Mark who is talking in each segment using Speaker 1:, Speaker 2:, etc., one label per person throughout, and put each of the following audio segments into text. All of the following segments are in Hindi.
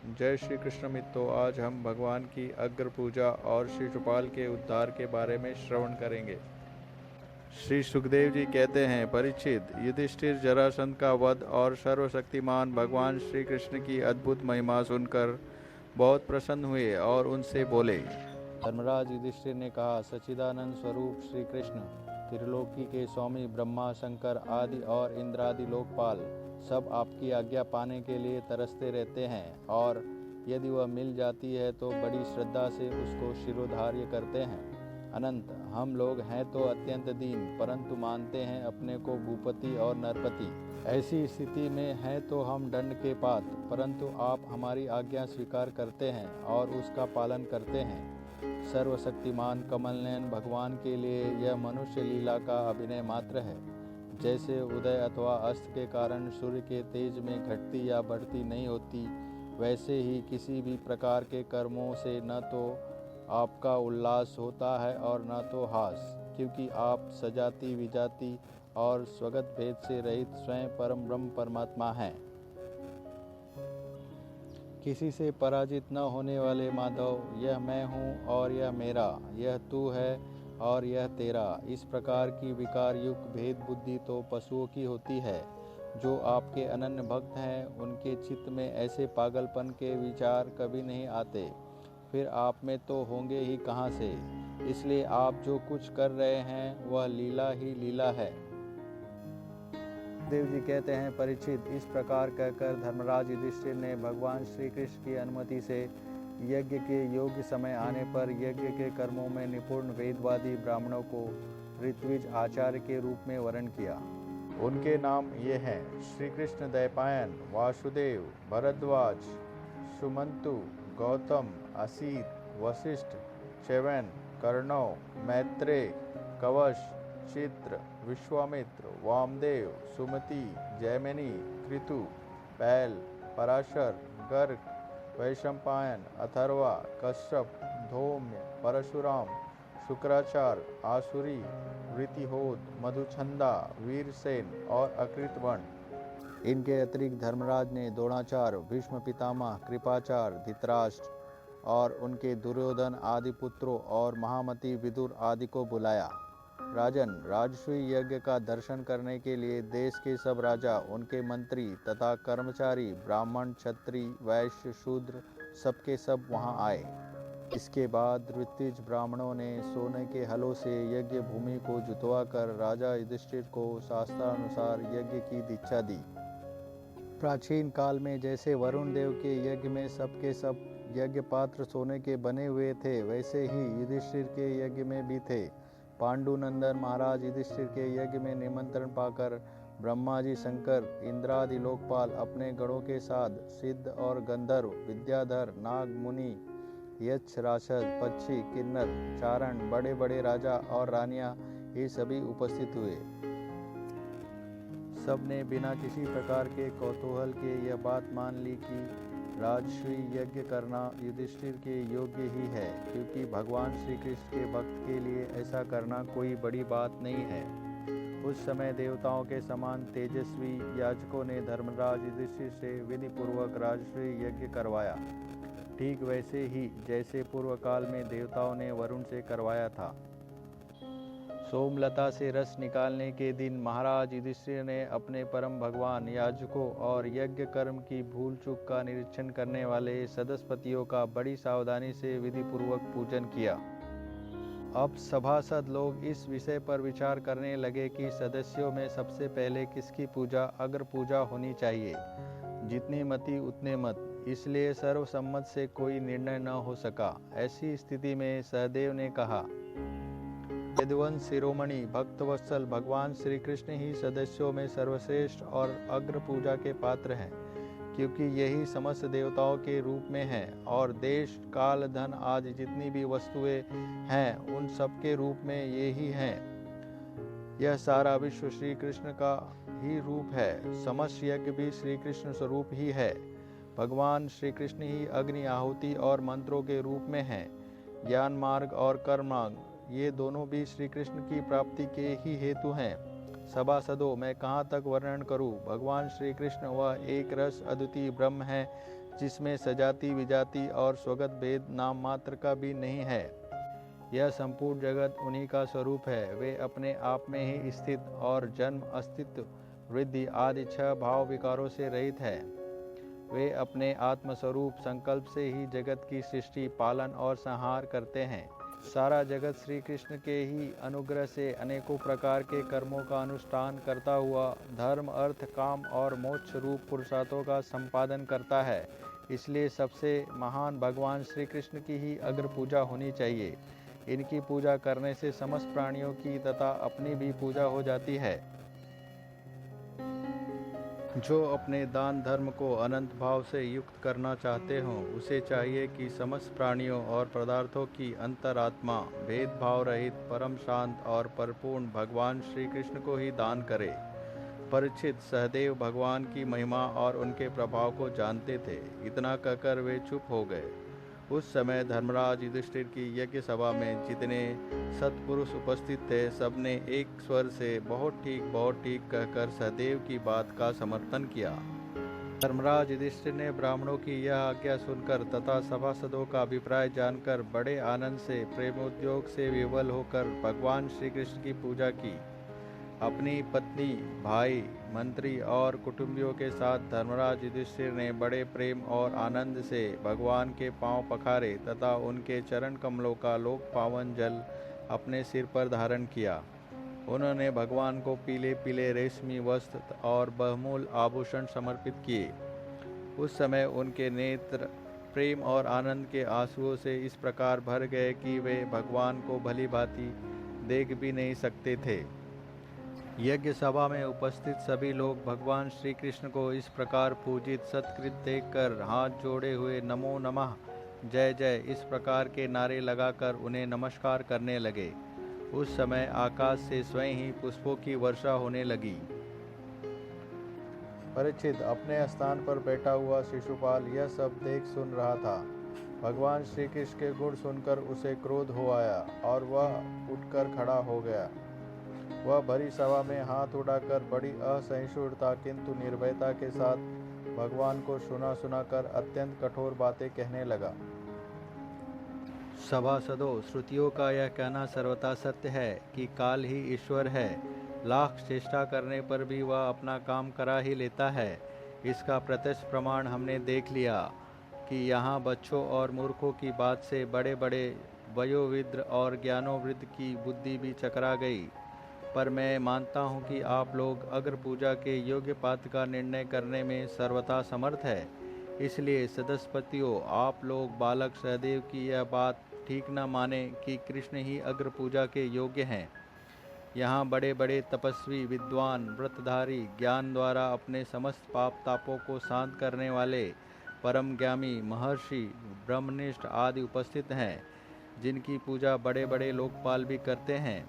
Speaker 1: जय श्री कृष्ण मित्रों, आज हम भगवान की अग्र पूजा और शिशुपाल के उद्धार के बारे में श्रवण करेंगे। श्री सुखदेव जी कहते हैं, परीक्षित, युधिष्ठिर जरासंध का वध और सर्वशक्तिमान भगवान श्री कृष्ण की अद्भुत महिमा सुनकर बहुत प्रसन्न हुए और उनसे बोले। धर्मराज युधिष्ठिर ने कहा, सच्चिदानंद स्वरूप श्री कृष्ण, त्रिलोकी के स्वामी ब्रह्मा, शंकर आदि और इंद्रादि लोकपाल सब आपकी आज्ञा पाने के लिए तरसते रहते हैं और यदि वह मिल जाती है तो बड़ी श्रद्धा से उसको शिरोधार्य करते हैं। अनंत, हम लोग हैं तो अत्यंत दीन, परंतु मानते हैं अपने को भूपति और नरपति। ऐसी स्थिति में हैं तो हम दंड के पात्र, परंतु आप हमारी आज्ञा स्वीकार करते हैं और उसका पालन करते हैं। सर्वशक्तिमान कमलनयन भगवान के लिए यह मनुष्य लीला का अभिनय मात्र है। जैसे उदय अथवा अस्त के कारण सूर्य के तेज में घटती या बढ़ती नहीं होती, वैसे ही किसी भी प्रकार के कर्मों से न तो आपका उल्लास होता है और न तो हास, क्योंकि आप सजाति विजाति और स्वगत भेद से रहित स्वयं परम ब्रह्म परमात्मा हैं। किसी से पराजित न होने वाले माधव, यह मैं हूँ और यह मेरा, यह तू है और यह तेरा, इस प्रकार की विकार युक्त भेद बुद्धि तो पशुओं की होती है। जो आपके अनन्य भक्त हैं, उनके चित्त में ऐसे पागलपन के विचार कभी नहीं आते, फिर आप में तो होंगे ही कहाँ से। इसलिए आप जो कुछ कर रहे हैं वह लीला ही लीला है। देव जी कहते हैं, परीक्षित, इस प्रकार कहकर धर्मराज युधिष्ठिर ने भगवान श्री कृष्ण की अनुमति से यज्ञ के योग्य समय आने पर यज्ञ के कर्मों में निपुण वेदवादी ब्राह्मणों को ऋत्विज आचार्य के रूप में वर्ण किया। उनके नाम ये हैं, श्री कृष्ण दैपायन, वासुदेव, भरद्वाज, सुमंतु, गौतम, असीत, वशिष्ठ, च्यवन, कर्णव, मैत्रेय, कवश, चित्र, विश्वामित्र, वामदेव, सुमति, जैमिनी, कृतु, पैल, पराशर, गर्ग, वैशंपायन, अथर्वा, कश्यप, धौम्य, परशुराम, शुक्राचार्य, आसुरी, वृतिहोद, मधुछंदा, वीरसेन और अकृतवर्ण। इनके अतिरिक्त धर्मराज ने द्रोणाचार्य, भीष्म पितामह, कृपाचार्य, धृतराष्ट्र और उनके दुर्योधन आदि पुत्रों और महामती विदुर आदि को बुलाया। राजन, राजसूय यज्ञ का दर्शन करने के लिए देश के सब राजा, उनके मंत्री तथा कर्मचारी, ब्राह्मण, क्षत्रिय, वैश्य, शूद्र सबके सब वहां आए। इसके बाद ऋत्विज ब्राह्मणों ने सोने के हलों से यज्ञ भूमि को जुतवा कर राजा युधिष्ठिर को शास्त्रानुसार यज्ञ की दीक्षा दी। प्राचीन काल में जैसे वरुण देव के यज्ञ में सबके सब यज्ञ पात्र सोने के बने हुए थे, वैसे ही युधिष्ठिर के यज्ञ में भी थे। पांडुनंदन महाराज युधिष्ठिर के यज्ञ में निमंत्रण पाकर ब्रह्मा जी, शंकर, इंद्रादि लोकपाल अपने गणों के साथ सिद्ध और गंधर्व, विद्याधर, नाग, मुनि, यक्ष, राक्षस, पक्षी, किन्नर, चारण, बड़े बड़े राजा और रानियां, ये सभी उपस्थित हुए। सबने बिना किसी प्रकार के कौतूहल के यह बात मान ली कि राजसूय यज्ञ करना युधिष्ठिर के योग्य ही है, क्योंकि भगवान श्री कृष्ण के भक्त के लिए ऐसा करना कोई बड़ी बात नहीं है। उस समय देवताओं के समान तेजस्वी याजकों ने धर्मराज युधिष्ठिर से विधि पूर्वक राजसूय यज्ञ करवाया, ठीक वैसे ही जैसे पूर्व काल में देवताओं ने वरुण से करवाया था। सोमलता से रस निकालने के दिन महाराज युधिष्ठिर ने अपने परम भगवान, याजकों और यज्ञ कर्म की भूल चूक का निरीक्षण करने वाले सदस्यपतियों का बड़ी सावधानी से विधि पूर्वक पूजन किया। अब सभासद लोग इस विषय पर विचार करने लगे कि सदस्यों में सबसे पहले किसकी पूजा अग्र पूजा होनी चाहिए। जितनी मति उतने मत, इसलिए सर्वसम्मत से कोई निर्णय न हो सका। ऐसी स्थिति में सहदेव ने कहा, यदुवंश शिरोमणि भक्तवत्सल भगवान श्री कृष्ण ही सदस्यों में सर्वश्रेष्ठ और अग्र पूजा के पात्र हैं, क्योंकि यही समस्त देवताओं के रूप में हैं और देश, काल, धन आदि जितनी भी वस्तुएं हैं उन सब के रूप में ये ही हैं। यह सारा विश्व श्री कृष्ण का ही रूप है। समस्त यज्ञ भी श्री कृष्ण स्वरूप ही है। भगवान श्री कृष्ण ही अग्नि, आहुति और मंत्रों के रूप में हैं। ज्ञान मार्ग और कर्म मार्ग, ये दोनों भी श्री कृष्ण की प्राप्ति के ही हेतु हैं। सभासदों, मैं कहाँ तक वर्णन करूं। भगवान श्री कृष्ण वह एक रस अद्वितीय ब्रह्म है, जिसमें सजाति विजाति और स्वगत भेद नाम मात्र का भी नहीं है। यह संपूर्ण जगत उन्हीं का स्वरूप है। वे अपने आप में ही स्थित और जन्म, अस्तित्व, वृद्धि आदि 6 भाव विकारों से रहित है। वे अपने आत्मस्वरूप संकल्प से ही जगत की सृष्टि, पालन और संहार करते हैं। सारा जगत श्री कृष्ण के ही अनुग्रह से अनेकों प्रकार के कर्मों का अनुष्ठान करता हुआ धर्म, अर्थ, काम और मोक्ष रूप पुरुषार्थों का संपादन करता है। इसलिए सबसे महान भगवान श्री कृष्ण की ही अग्र पूजा होनी चाहिए। इनकी पूजा करने से समस्त प्राणियों की तथा अपनी भी पूजा हो जाती है। जो अपने दान धर्म को अनंत भाव से युक्त करना चाहते हों, उसे चाहिए कि समस्त प्राणियों और पदार्थों की अंतरात्मा भेदभाव रहित, परम शांत और परिपूर्ण भगवान श्री कृष्ण को ही दान करे। परीक्षित सहदेव भगवान की महिमा और उनके प्रभाव को जानते थे। इतना कहकर वे चुप हो गए। उस समय धर्मराज युधिष्ठिर की यज्ञ सभा में जितने सत्पुरुष उपस्थित थे, सबने एक स्वर से बहुत ठीक कहकर सहदेव की बात का समर्थन किया। धर्मराज युधिष्ठिर ने ब्राह्मणों की यह आज्ञा सुनकर तथा सभासदों का अभिप्राय जानकर बड़े आनंद से, प्रेमोद्योग से विवल होकर भगवान श्री कृष्ण की पूजा की। अपनी पत्नी, भाई, मंत्री और कुटुंबियों के साथ धर्मराज युधिष्ठिर ने बड़े प्रेम और आनंद से भगवान के पांव पखारे तथा उनके चरण कमलों का लोक पावन जल अपने सिर पर धारण किया। उन्होंने भगवान को पीले पीले रेशमी वस्त्र और बहुमूल्य आभूषण समर्पित किए। उस समय उनके नेत्र प्रेम और आनंद के आंसुओं से इस प्रकार भर गए कि वे भगवान को भली भांति देख भी नहीं सकते थे। यज्ञ सभा में उपस्थित सभी लोग भगवान श्री कृष्ण को इस प्रकार पूजित सत्कृत देखकर हाथ जोड़े हुए नमो नमः, जय जय इस प्रकार के नारे लगाकर उन्हें नमस्कार करने लगे। उस समय आकाश से स्वयं ही पुष्पों की वर्षा होने लगी। परीक्षित अपने स्थान पर बैठा हुआ शिशुपाल यह सब देख सुन रहा था। भगवान श्री कृष्ण के गुण सुनकर उसे क्रोध हो आया और वह उठकर खड़ा हो गया। वह भरी सभा में हाथ उठाकर बड़ी असहिष्णुता किंतु निर्भयता के साथ भगवान को सुना कर अत्यंत कठोर बातें कहने लगा। सभासदों, श्रुतियों का यह कहना सर्वथा सत्य है कि काल ही ईश्वर है। लाख चेष्टा करने पर भी वह अपना काम करा ही लेता है। इसका प्रत्यक्ष प्रमाण हमने देख लिया कि यहाँ बच्चों और मूर्खों की बात से बड़े बड़े वयोवृद्ध और ज्ञानोवृद्ध की बुद्धि भी चकरा गई। पर मैं मानता हूँ कि आप लोग अग्र पूजा के योग्य पात्र का निर्णय करने में सर्वथा समर्थ है। इसलिए सदस्यपतियों, आप लोग बालक सहदेव की यह बात ठीक न माने कि कृष्ण ही अग्र पूजा के योग्य हैं। यहाँ बड़े बड़े तपस्वी, विद्वान, व्रतधारी, ज्ञान द्वारा अपने समस्त पाप तापों को शांत करने वाले परम ज्ञानी महर्षि, ब्रह्मनिष्ठ आदि उपस्थित हैं, जिनकी पूजा बड़े बड़े लोकपाल भी करते हैं।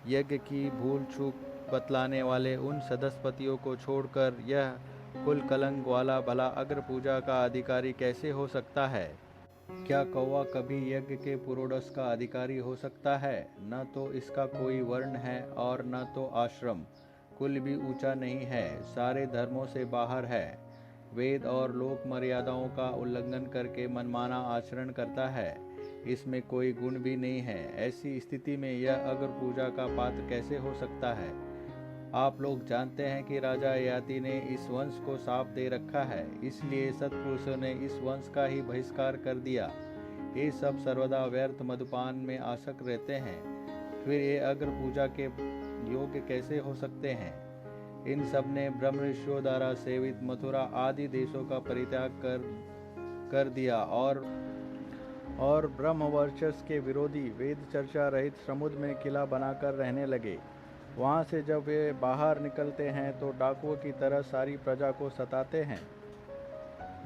Speaker 1: यज्ञ की भूल चूक बतलाने वाले उन सदस्यपतियों को छोड़कर यह कुल कलंक वाला भला अग्र पूजा का अधिकारी कैसे हो सकता है? क्या कौवा कभी यज्ञ के पुरोडस का अधिकारी हो सकता है? न तो इसका कोई वर्ण है और न तो आश्रम, कुल भी ऊंचा नहीं है, सारे धर्मों से बाहर है, वेद और लोक मर्यादाओं का उल्लंघन करके मनमाना आचरण करता है, इसमें कोई गुण भी नहीं है। ऐसी स्थिति में यह अग्र पूजा का पात्र कैसे हो सकता है? आप लोग जानते हैं कि राजा ययाति ने इस वंश को शाप दे रखा है, इसलिए सत्पुरुषों ने इस वंश का ही बहिष्कार कर दिया। ये सब सर्वदा व्यर्थ मधुपान में आसक्त रहते हैं, फिर ये अग्र पूजा के योग्य कैसे हो सकते हैं? इन सब ने ब्रह्म ऋषियों द्वारा सेवित मथुरा आदि देशों का परित्याग कर दिया और ब्रह्म वर्चस्व के विरोधी वेद चर्चा रहित समुद्र में किला बनाकर रहने लगे। वहाँ से जब वे बाहर निकलते हैं तो डाकुओं की तरह सारी प्रजा को सताते हैं।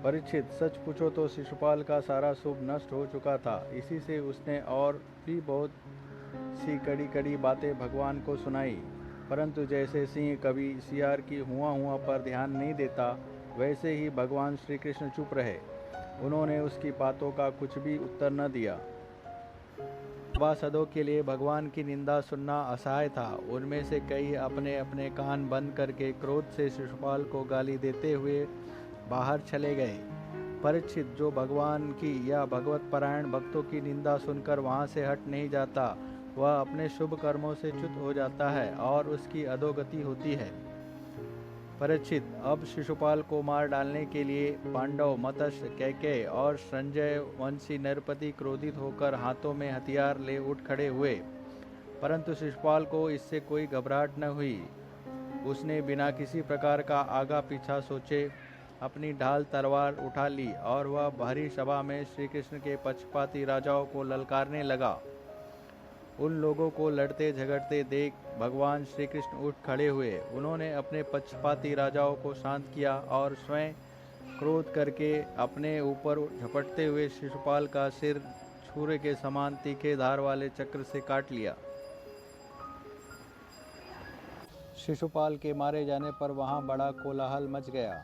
Speaker 1: परीक्षित, सच पूछो तो शिशुपाल का सारा शुभ नष्ट हो चुका था। इसी से उसने और भी बहुत सी कड़ी बातें भगवान को सुनाई, परंतु जैसे सिंह कभी सियार की हुआ पर ध्यान नहीं देता, वैसे ही भगवान श्री कृष्ण चुप रहे। उन्होंने उसकी बातों का कुछ भी उत्तर न दिया। सभासदों के लिए भगवान की निंदा सुनना असहाय था। उनमें से कई अपने अपने कान बंद करके क्रोध से शिशुपाल को गाली देते हुए बाहर चले गए। परीक्षित, जो भगवान की या भगवत परायण भक्तों की निंदा सुनकर वहां से हट नहीं जाता, वह अपने शुभ कर्मों से च्युत हो जाता है और उसकी अधोगति होती है। परीक्षित, अब शिशुपाल को मार डालने के लिए पांडव, मत्स्य, कैकेयी और संजय वंशी नरपति क्रोधित होकर हाथों में हथियार ले उठ खड़े हुए, परंतु शिशुपाल को इससे कोई घबराहट न हुई। उसने बिना किसी प्रकार का आगा पीछा सोचे अपनी ढाल तलवार उठा ली और वह भारी सभा में श्री कृष्ण के पक्षपाती राजाओं को ललकारने लगा। उन लोगों को लड़ते झगड़ते देख भगवान श्री कृष्ण उठ खड़े हुए। उन्होंने अपने पक्षपाती राजाओं को शांत किया और स्वयं क्रोध करके अपने ऊपर झपटते हुए शिशुपाल का सिर छुरे के समान तीखे धार वाले चक्र से काट लिया। शिशुपाल के मारे जाने पर वहां बड़ा कोलाहल मच गया।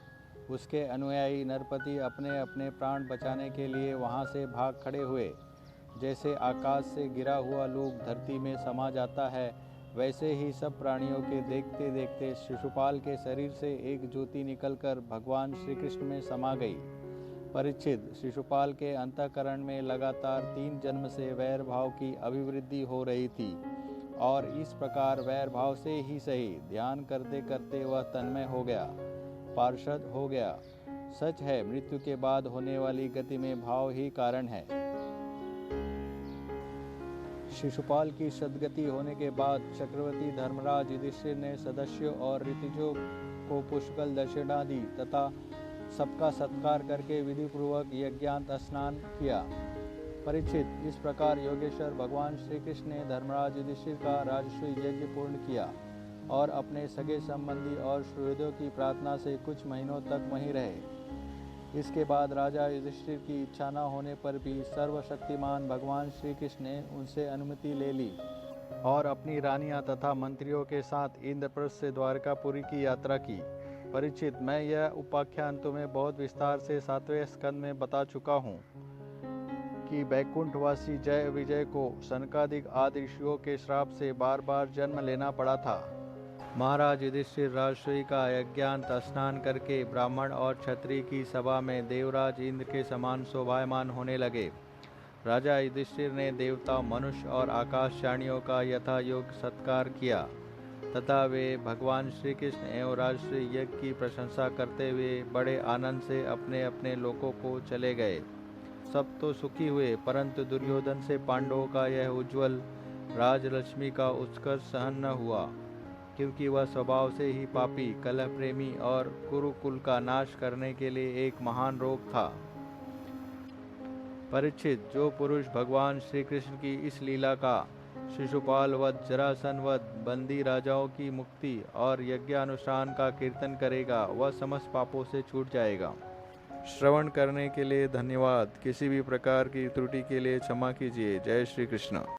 Speaker 1: उसके अनुयायी नरपति अपने अपने प्राण बचाने के लिए वहां से भाग खड़े हुए। जैसे आकाश से गिरा हुआ लूक धरती में समा जाता है, वैसे ही सब प्राणियों के देखते देखते शिशुपाल के शरीर से एक ज्योति निकलकर भगवान श्री कृष्ण में समा गई। परीक्षित, शिशुपाल के अंतःकरण में लगातार 3 जन्म से वैर भाव की अभिवृद्धि हो रही थी और इस प्रकार वैर भाव से ही सही ध्यान करते करते वह तन्मय हो गया, पार्षद हो गया। सच है, मृत्यु के बाद होने वाली गति में भाव ही कारण है। शिशुपाल की सद्गति होने के बाद चक्रवर्ती धर्मराज युधिष्ठिर ने सदस्यों और ऋतिजों को पुष्कल दक्षिणा दी तथा सबका सत्कार करके विधिपूर्वक यज्ञांत स्नान किया। परीक्षित, इस प्रकार योगेश्वर भगवान श्री कृष्ण ने धर्मराज युधिष्ठिर का राजसूय यज्ञ पूर्ण किया और अपने सगे संबंधी और सुहृदों की प्रार्थना से कुछ महीनों तक वहीं रहे। इसके बाद राजा युधिष्ठिर की इच्छा न होने पर भी सर्वशक्तिमान भगवान श्री कृष्ण ने उनसे अनुमति ले ली और अपनी रानियां तथा मंत्रियों के साथ इंद्रप्रस्थ से द्वारकापुरी की यात्रा की। परीक्षित, मैं यह उपाख्यान तुम्हें बहुत विस्तार से 7वें स्कंद में बता चुका हूँ कि बैकुंठवासी जय विजय को सनकादिक आदि ऋषियों के श्राप से बार बार जन्म लेना पड़ा था। महाराज युधिष्ठिर राजसूय का यज्ञांत स्नान करके ब्राह्मण और क्षत्रिय की सभा में देवराज इंद्र के समान शोभायमान होने लगे। राजा युधिष्ठिर ने देवता, मनुष्य और आकाशचाणियों का यथा योग्य सत्कार किया तथा वे भगवान श्री कृष्ण एवं राजसूय यज्ञ की प्रशंसा करते हुए बड़े आनंद से अपने अपने लोकों को चले गए। सब तो सुखी हुए, परंतु दुर्योधन से पांडवों का यह उज्ज्वल राजलक्ष्मी का उत्कर्ष सहन न हुआ, क्योंकि वह स्वभाव से ही पापी, कलह प्रेमी और कुरुकुल का नाश करने के लिए एक महान रोग था। परीक्षित, जो पुरुष भगवान श्री कृष्ण की इस लीला का शिशुपाल वध, जरासन वध, बंदी राजाओं की मुक्ति और यज्ञानुष्ठान का कीर्तन करेगा, वह समस्त पापों से छूट जाएगा। श्रवण करने के लिए धन्यवाद। किसी भी प्रकार की त्रुटि के लिए क्षमा कीजिए। जय श्री कृष्ण।